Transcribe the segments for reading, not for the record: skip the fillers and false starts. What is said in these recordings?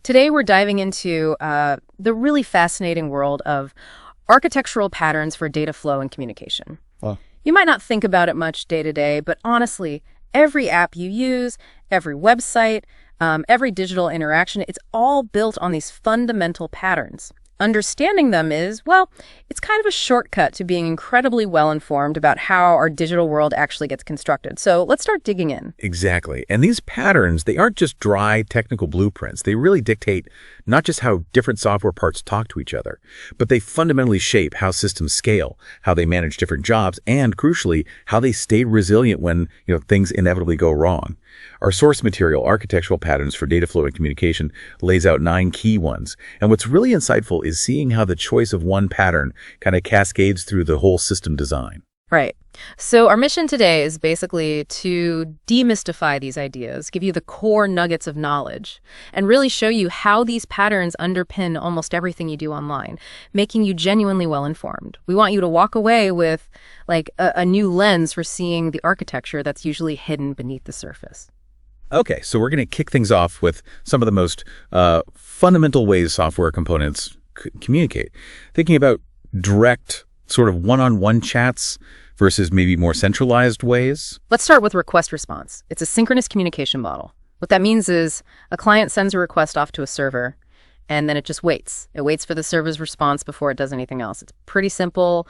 Today, we're diving into the really fascinating world of architectural patterns for data flow and communication. Oh. You might not think about it much day to day, but honestly, every app you use, every website, every digital interaction, it's all built on these fundamental patterns. Understanding them is, well, it's kind of a shortcut to being incredibly well-informed about how our digital world actually gets constructed. So let's start digging in. Exactly. And these patterns, they aren't just dry technical blueprints. They really dictate not just how different software parts talk to each other, but they fundamentally shape how systems scale, how they manage different jobs, and crucially, how they stay resilient when, things inevitably go wrong. Our source material, Architectural Patterns for Data Flow and Communication, lays out 9 key ones. And what's really insightful is seeing how the choice of one pattern kind of cascades through the whole system design. Right. So our mission today is basically to demystify these ideas, give you the core nuggets of knowledge, and really show you how these patterns underpin almost everything you do online, making you genuinely well-informed. We want you to walk away with a new lens for seeing the architecture that's usually hidden beneath the surface. Okay, so we're going to kick things off with some of the most fundamental ways software components communicate. Thinking about direct sort of one-on-one chats versus maybe more centralized ways. Let's start with request response. It's a synchronous communication model. What that means is a client sends a request off to a server, and then it just waits. It waits for the server's response before it does anything else. It's pretty simple,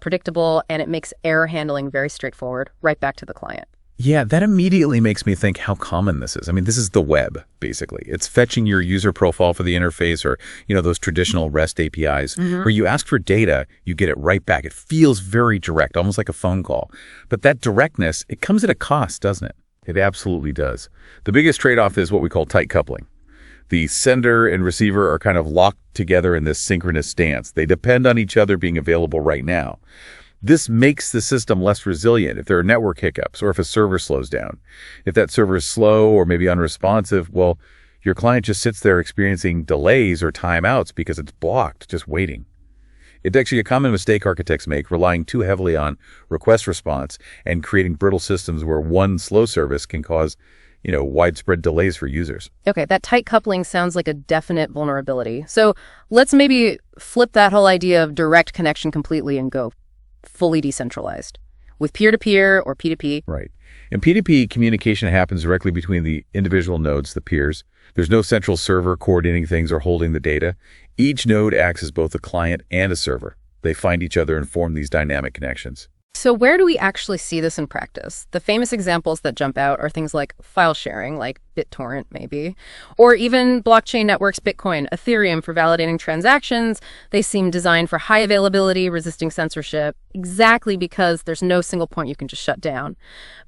predictable, and it makes error handling very straightforward, right back to the client. Yeah, that immediately makes me think how common this is. I mean, this is the web, basically. It's fetching your user profile for the interface or, those traditional REST APIs where you ask for data, you get it right back. It feels very direct, almost like a phone call. But that directness, it comes at a cost, doesn't it? It absolutely does. The biggest trade-off is what we call tight coupling. The sender and receiver are kind of locked together in this synchronous stance. They depend on each other being available right now. This makes the system less resilient if there are network hiccups or if a server slows down. If that server is slow or maybe unresponsive, well, your client just sits there experiencing delays or timeouts because it's blocked, just waiting. It's actually a common mistake architects make, relying too heavily on request response and creating brittle systems where one slow service can cause, widespread delays for users. Okay, that tight coupling sounds like a definite vulnerability. So let's maybe flip that whole idea of direct connection completely and go fully decentralized with peer-to-peer or P2P. Right. In P2P, communication happens directly between the individual nodes, the peers. There's no central server coordinating things or holding the data. Each node acts as both a client and a server. They find each other and form these dynamic connections. So where do we actually see this in practice? The famous examples that jump out are things like file sharing, like BitTorrent maybe, or even blockchain networks, Bitcoin, Ethereum for validating transactions. They seem designed for high availability, resisting censorship, exactly because there's no single point you can just shut down.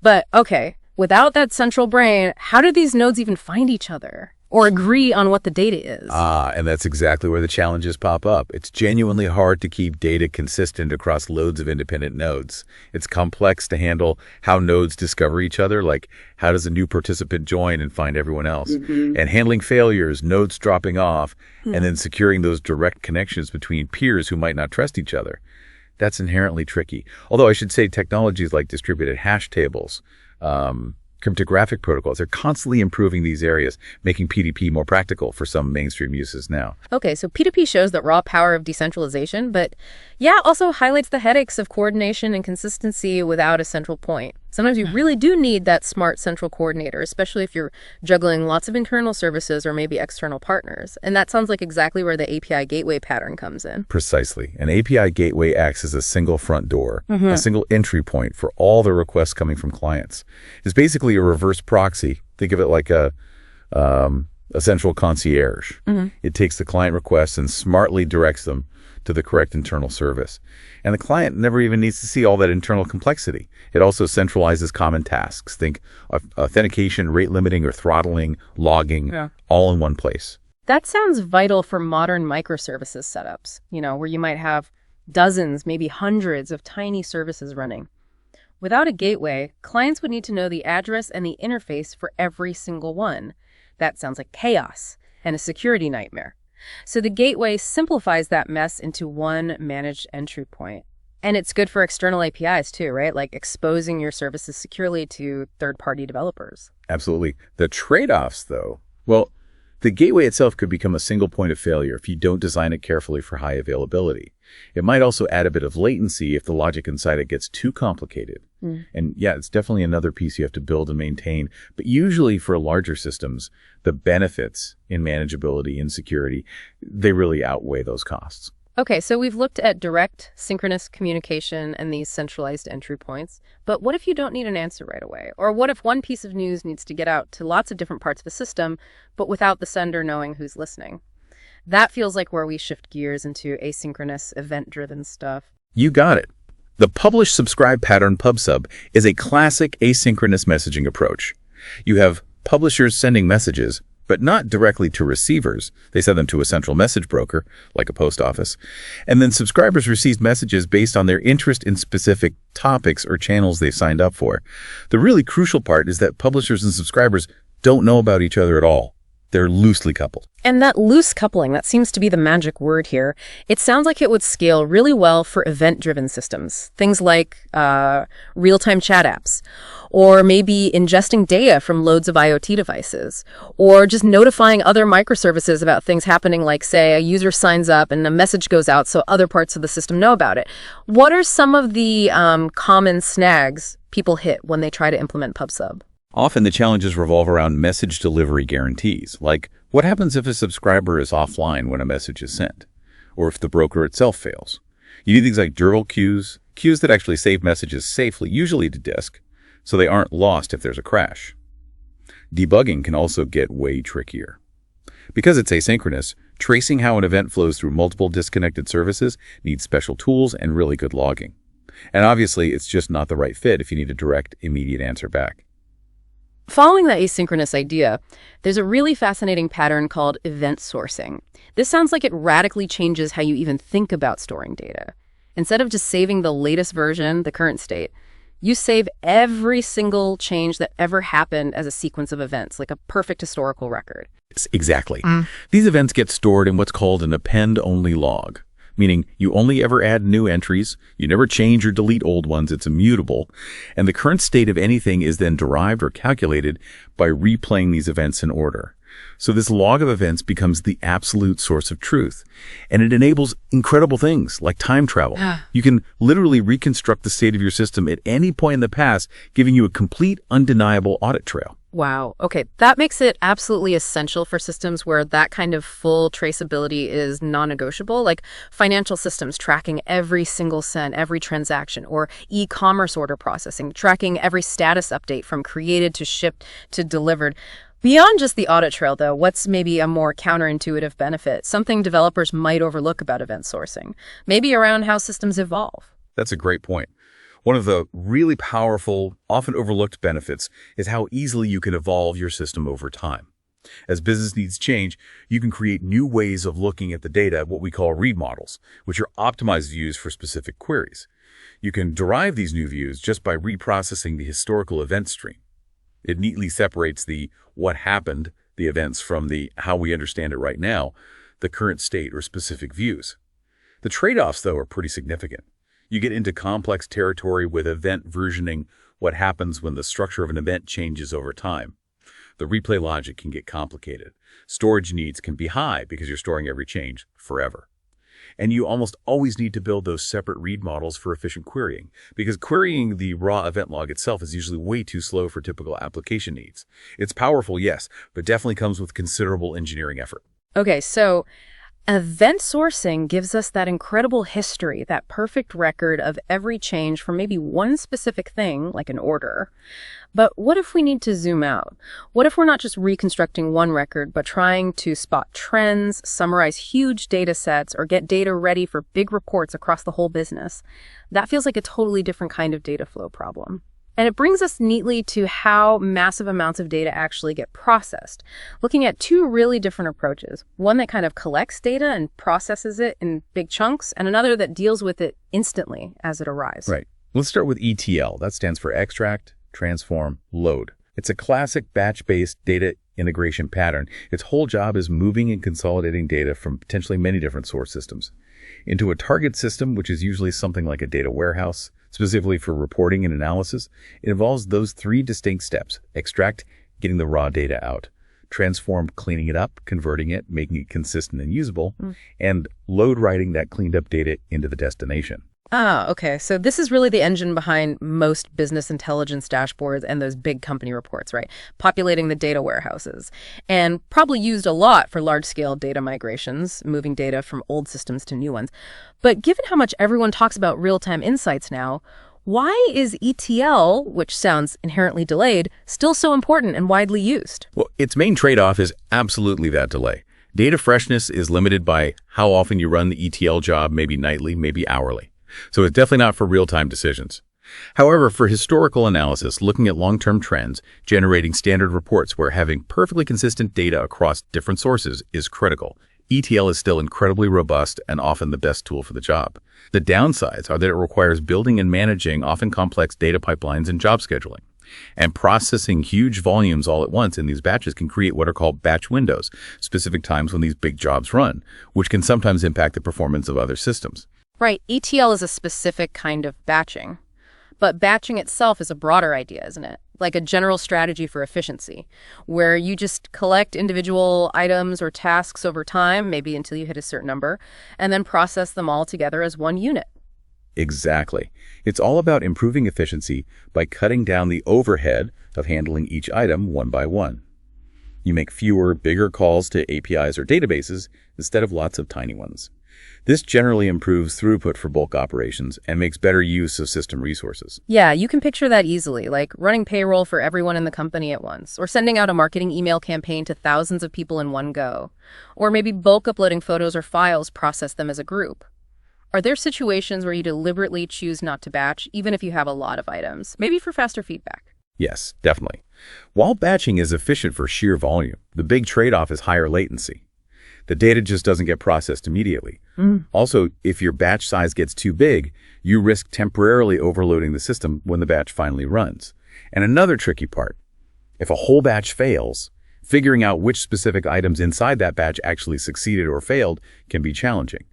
But okay, without that central brain, how do these nodes even find each other? Or agree on what the data is? And that's exactly where the challenges pop up. It's genuinely hard to keep data consistent across loads of independent nodes. It's complex to handle how nodes discover each other, like how does a new participant join and find everyone else? And handling failures, nodes dropping off, and then securing those direct connections between peers who might not trust each other. That's inherently tricky. Although I should say technologies like distributed hash tables, cryptographic protocols, they're constantly improving these areas, making P2P more practical for some mainstream uses now. Okay, so P2P shows the raw power of decentralization, but also highlights the headaches of coordination and consistency without a central point. Sometimes you really do need that smart central coordinator, especially if you're juggling lots of internal services or maybe external partners. And that sounds like exactly where the API gateway pattern comes in. Precisely. An API gateway acts as a single front door, a single entry point for all the requests coming from clients. It's basically a reverse proxy. Think of it like a central concierge. It takes the client requests and smartly directs them to the correct internal service. And the client never even needs to see all that internal complexity. It also centralizes common tasks. Think authentication, rate limiting, or throttling, logging, all in one place. That sounds vital for modern microservices setups, where you might have dozens, maybe hundreds of tiny services running. Without a gateway, clients would need to know the address and the interface for every single one. That sounds like chaos and a security nightmare. So the gateway simplifies that mess into one managed entry point. And it's good for external APIs too, right? Like exposing your services securely to third-party developers. Absolutely. The trade-offs, though, well, The gateway itself could become a single point of failure if you don't design it carefully for high availability. It might also add a bit of latency if the logic inside it gets too complicated. And yeah, it's definitely another piece you have to build and maintain. But usually for larger systems, the benefits in manageability and security, they really outweigh those costs. Okay, so we've looked at direct, synchronous communication and these centralized entry points. But what if you don't need an answer right away? Or what if one piece of news needs to get out to lots of different parts of a system, but without the sender knowing who's listening? That feels like where we shift gears into asynchronous, event-driven stuff. You got it. The publish-subscribe pattern PubSub is a classic asynchronous messaging approach. You have publishers sending messages, but not directly to receivers. They send them to a central message broker, like a post office. And then subscribers receive messages based on their interest in specific topics or channels they've signed up for. The really crucial part is that publishers and subscribers don't know about each other at all. They're loosely coupled. And that loose coupling, that seems to be the magic word here. It sounds like it would scale really well for event-driven systems. Things like real-time chat apps, or maybe ingesting data from loads of IoT devices, or just notifying other microservices about things happening, like, say, a user signs up and a message goes out so other parts of the system know about it. What are some of the common snags people hit when they try to implement PubSub? Often the challenges revolve around message delivery guarantees, like what happens if a subscriber is offline when a message is sent, or if the broker itself fails. You need things like durable queues that actually save messages safely, usually to disk, so they aren't lost if there's a crash. Debugging can also get way trickier. Because it's asynchronous, tracing how an event flows through multiple disconnected services needs special tools and really good logging. And obviously, it's just not the right fit if you need a direct, immediate answer back. Following that asynchronous idea, there's a really fascinating pattern called event sourcing. This sounds like it radically changes how you even think about storing data. Instead of just saving the latest version, the current state, you save every single change that ever happened as a sequence of events, like a perfect historical record. Exactly. These events get stored in what's called an append-only log, meaning you only ever add new entries, you never change or delete old ones, it's immutable, and the current state of anything is then derived or calculated by replaying these events in order. So this log of events becomes the absolute source of truth, and it enables incredible things like time travel. You can literally reconstruct the state of your system at any point in the past, giving you a complete, undeniable audit trail. Wow. Okay, that makes it absolutely essential for systems where that kind of full traceability is non-negotiable, like financial systems tracking every single cent, every transaction, or e-commerce order processing, tracking every status update from created to shipped to delivered. Beyond just the audit trail, though, what's maybe a more counterintuitive benefit, something developers might overlook about event sourcing, maybe around how systems evolve? That's a great point. One of the really powerful, often overlooked benefits is how easily you can evolve your system over time. As business needs change, you can create new ways of looking at the data, what we call read models, which are optimized views for specific queries. You can derive these new views just by reprocessing the historical event stream. It neatly separates the what happened, the events, from the how we understand it right now, the current state or specific views. The trade-offs, though, are pretty significant. You get into complex territory with event versioning, what happens when the structure of an event changes over time. The replay logic can get complicated. Storage needs can be high because you're storing every change forever. And you almost always need to build those separate read models for efficient querying, because querying the raw event log itself is usually way too slow for typical application needs. It's powerful, yes, but definitely comes with considerable engineering effort. Okay, so event sourcing gives us that incredible history, that perfect record of every change from maybe one specific thing, like an order. But what if we need to zoom out? What if we're not just reconstructing one record, but trying to spot trends, summarize huge data sets, or get data ready for big reports across the whole business? That feels like a totally different kind of data flow problem. And it brings us neatly to how massive amounts of data actually get processed, looking at two really different approaches. One that kind of collects data and processes it in big chunks, and another that deals with it instantly as it arrives. Right. Let's start with ETL. That stands for extract, transform, load. It's a classic batch-based data integration pattern. Its whole job is moving and consolidating data from potentially many different source systems into a target system, which is usually something like a data warehouse, specifically for reporting and analysis. It involves those three distinct steps: extract, getting the raw data out; transform cleaning it up, converting it, making it consistent and usable, and load writing that cleaned up data into the destination. Ah, okay. So this is really the engine behind most business intelligence dashboards and those big company reports, right? Populating the data warehouses. And probably used a lot for large-scale data migrations, moving data from old systems to new ones. But given how much everyone talks about real-time insights now, why is ETL, which sounds inherently delayed, still so important and widely used? Well, its main trade-off is absolutely that delay. Data freshness is limited by how often you run the ETL job, maybe nightly, maybe hourly. So it's definitely not for real-time decisions. However, for historical analysis, looking at long-term trends, generating standard reports where having perfectly consistent data across different sources is critical. ETL is still incredibly robust and often the best tool for the job. The downsides are that it requires building and managing often complex data pipelines and job scheduling. And processing huge volumes all at once in these batches can create what are called batch windows, specific times when these big jobs run, which can sometimes impact the performance of other systems. Right, ETL is a specific kind of batching. But batching itself is a broader idea, isn't it? Like a general strategy for efficiency, where you just collect individual items or tasks over time, maybe until you hit a certain number, and then process them all together as one unit. Exactly. It's all about improving efficiency by cutting down the overhead of handling each item one by one. You make fewer, bigger calls to APIs or databases instead of lots of tiny ones. This generally improves throughput for bulk operations and makes better use of system resources. Yeah, you can picture that easily, like running payroll for everyone in the company at once, or sending out a marketing email campaign to thousands of people in one go, or maybe bulk uploading photos or files, process them as a group. Are there situations where you deliberately choose not to batch, even if you have a lot of items, maybe for faster feedback? Yes, definitely. While batching is efficient for sheer volume, the big trade-off is higher latency. The data just doesn't get processed immediately. Also, if your batch size gets too big, you risk temporarily overloading the system when the batch finally runs. And another tricky part, if a whole batch fails, figuring out which specific items inside that batch actually succeeded or failed can be challenging.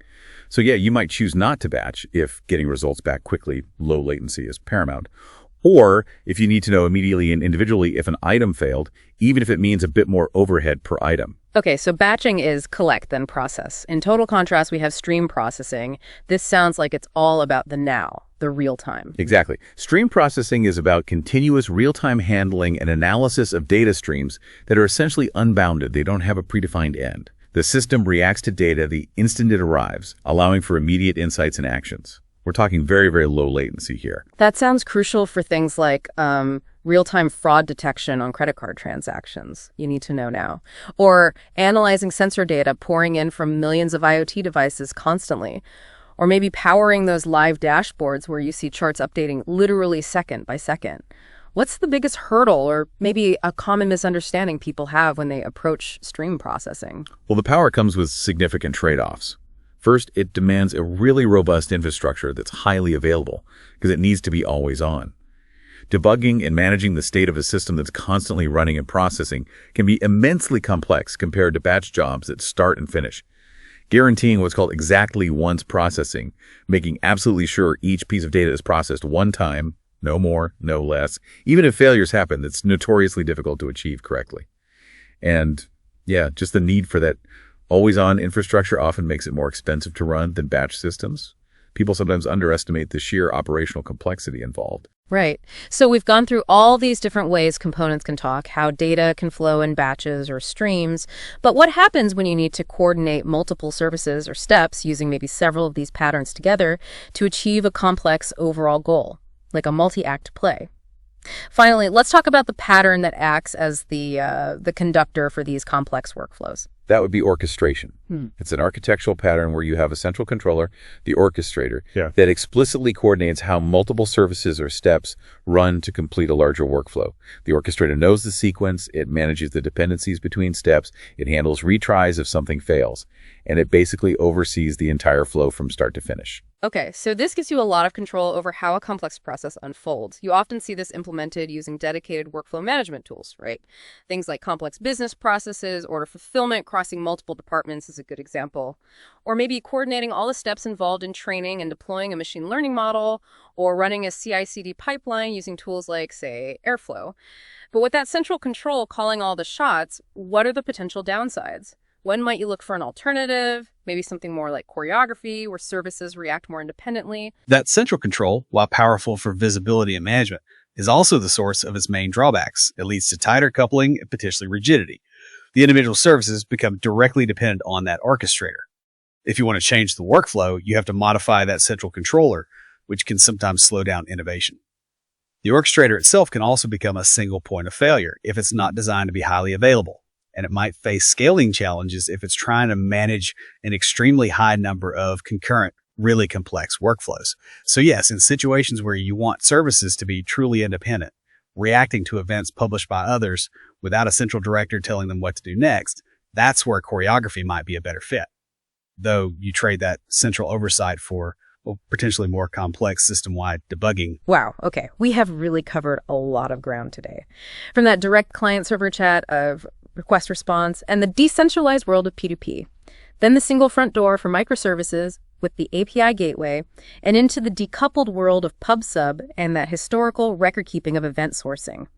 So yeah, you might choose not to batch if getting results back quickly, low latency is paramount. Or if you need to know immediately and individually if an item failed, even if it means a bit more overhead per item. Okay, so batching is collect, then process. In total contrast, we have stream processing. This sounds like it's all about the now, the real time. Exactly. Stream processing is about continuous real-time handling and analysis of data streams that are essentially unbounded. They don't have a predefined end. The system reacts to data the instant it arrives, allowing for immediate insights and actions. We're talking very, very low latency here. That sounds crucial for things like real-time fraud detection on credit card transactions. You need to know now. Or analyzing sensor data pouring in from millions of IoT devices constantly. Or maybe powering those live dashboards where you see charts updating literally second by second. What's the biggest hurdle or maybe a common misunderstanding people have when they approach stream processing? Well, the power comes with significant trade-offs. First, it demands a really robust infrastructure that's highly available because it needs to be always on. Debugging and managing the state of a system that's constantly running and processing can be immensely complex compared to batch jobs that start and finish. Guaranteeing what's called exactly once processing, making absolutely sure each piece of data is processed one time, no more, no less. Even if failures happen, that's notoriously difficult to achieve correctly. And yeah, just the need for that always-on infrastructure often makes it more expensive to run than batch systems. People sometimes underestimate the sheer operational complexity involved. Right. So we've gone through all these different ways components can talk, how data can flow in batches or streams. But what happens when you need to coordinate multiple services or steps using maybe several of these patterns together to achieve a complex overall goal, like a multi-act play? Finally, let's talk about the pattern that acts as the conductor for these complex workflows. That would be orchestration. It's an architectural pattern where you have a central controller, the orchestrator, that explicitly coordinates how multiple services or steps run to complete a larger workflow. The orchestrator knows the sequence, it manages the dependencies between steps, it handles retries if something fails, and it basically oversees the entire flow from start to finish. Okay, so this gives you a lot of control over how a complex process unfolds. You often see this implemented using dedicated workflow management tools, right? Things like complex business processes, order fulfillment, crossing multiple departments is a good example. Or maybe coordinating all the steps involved in training and deploying a machine learning model, or running a CI/CD pipeline using tools like, say, Airflow. But with that central control calling all the shots, what are the potential downsides? When might you look for an alternative? Maybe something more like choreography, where services react more independently. That central control, while powerful for visibility and management, is also the source of its main drawbacks. It leads to tighter coupling and potentially rigidity. The individual services become directly dependent on that orchestrator. If you want to change the workflow, you have to modify that central controller, which can sometimes slow down innovation. The orchestrator itself can also become a single point of failure if it's not designed to be highly available, and it might face scaling challenges if it's trying to manage an extremely high number of concurrent, really complex workflows. So yes, in situations where you want services to be truly independent, reacting to events published by others without a central director telling them what to do next, that's where choreography might be a better fit. Though you trade that central oversight for potentially more complex system-wide debugging. Wow, okay. We have really covered a lot of ground today. From that direct client-server chat of request response and the decentralized world of P2P, then the single front door for microservices with the API gateway, and into the decoupled world of pub/sub and that historical record-keeping of event sourcing.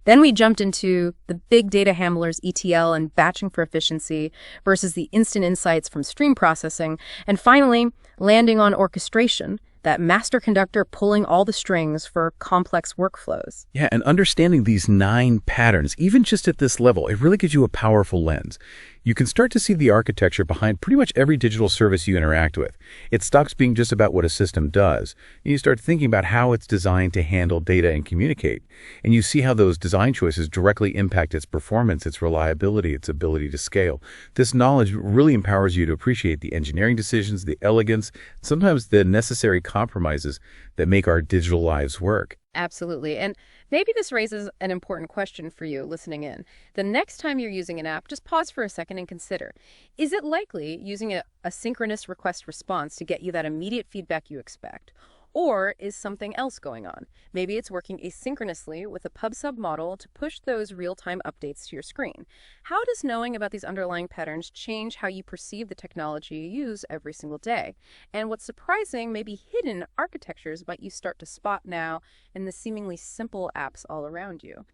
Then we jumped into the big data handlers, ETL, and batching for efficiency versus the instant insights from stream processing. And finally, landing on orchestration, that master conductor pulling all the strings for complex workflows. Yeah, and understanding these 9 patterns, even just at this level, it really gives you a powerful lens. You can start to see the architecture behind pretty much every digital service you interact with. It stops being just about what a system does. You start thinking about how it's designed to handle data and communicate. And you see how those design choices directly impact its performance, its reliability, its ability to scale. This knowledge really empowers you to appreciate the engineering decisions, the elegance, sometimes the necessary compromises that make our digital lives work. Absolutely. And maybe this raises an important question for you listening in. The next time you're using an app, just pause for a second and consider, is it likely using a synchronous request response to get you that immediate feedback you expect? Or is something else going on? Maybe it's working asynchronously with a pub/sub model to push those real-time updates to your screen. How does knowing about these underlying patterns change how you perceive the technology you use every single day? And what's surprising, maybe hidden architectures might you start to spot now in the seemingly simple apps all around you?